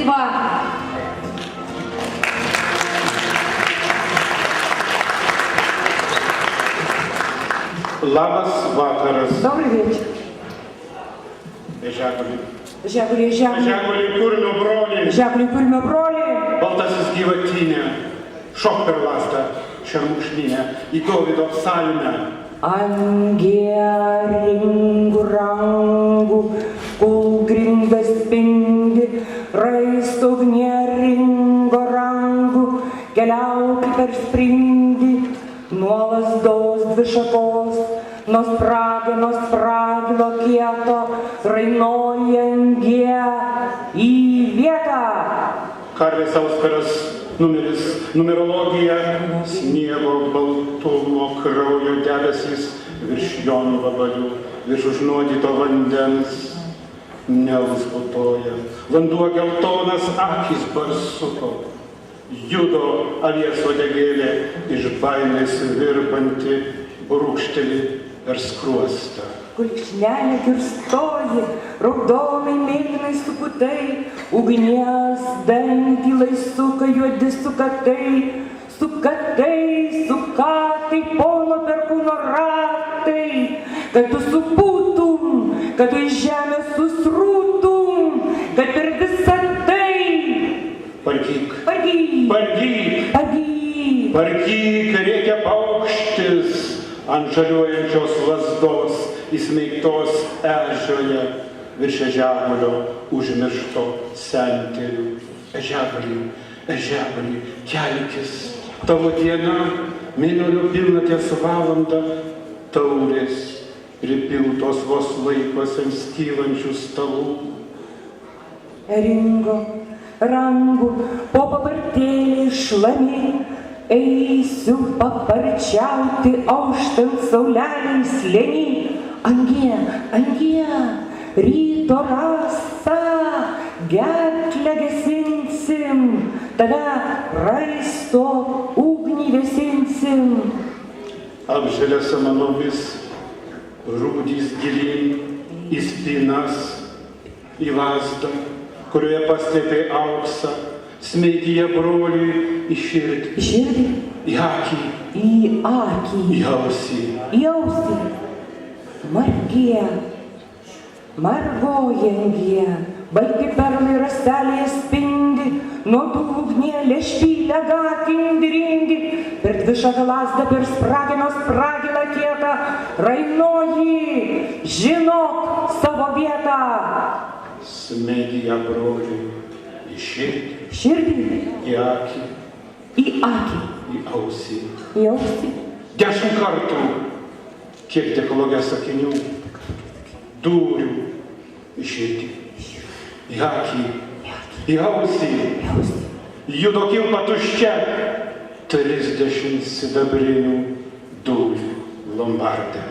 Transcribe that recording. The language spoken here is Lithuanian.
Litva. Labas vakaras. Добрый вечер. Ežegulį. Žegulį, žegulį. Ežegulį kurmio broliai. Žegulį, kurmio broliai. Baltasis gyvatinė. Šok per lasdą. Šermukšninė. Į Dovydo psalmę. Ringų rangų, kūlgrindas spindi, raisto ugnie ringo rangų, keliauki per sprindį, nuo lasdos dvi šakos, nuo spragilo kieto, rainuoji angie į vietą. Karvės auskaras numerologija, sniego baltumo kraujo debesys virš jonų vabalių, virš užnuodyto vandens neužputoja. Vanduo geltonas, akys barsuko, judo avies uodegėlė, iš baimės virpanti, brūkšteli per skruostą. Kulkšnelė kirstoji, raudonai mėlynai sukutai, ugnies dantį laisuka juodi sukatai, sukatai pono perkūno ratai, kad tu supūtum, kad tu iš žemės susrūtum, kad per visą tai. Pargyk, Pargyk, pargyk, pargyk, pargyk, reikia paukštis ant žaliuojančios lasdos, įsmeigtos ežioje, virš ežegulio užmiršto sentėlių. Ežegulį, kelkis, tavo diena, mėnulio pilnaties valanda, taurės pripiltos vos laikosi ant skylančių stalų. Ringo, rangų, po papartėlį šlami, eisiu paparčiauti auštant sauleliai slėny. Angie, ryto rasą, gerklę gesinsim, tave raisto ugnį vėsinsim. Apželia samanomis, rūdys gilyn į spynas, į lasdą, kurioje paslėpė auksą, smeigyje broliui į širdį. Į širdį? Į akį. Į akį. Į ausį. Į ausį. Margie, margoji angie, balti perlai rastelėje spindi, nuo dugnėlė špylę gatindi, per dvišaką lasdą, per spragilą kietą, rainuoji, žinok savo vietą. Smeigyje broliui į širdį. Širdį. Į akį. Į akį. Į ausį. Į ausį. 10 kartų. Kiek dekaloge sakinių, dūrių į širdį, į akį, į ausį, judo kilpa tuščia, 30 sidabrinių dūrių lombarde.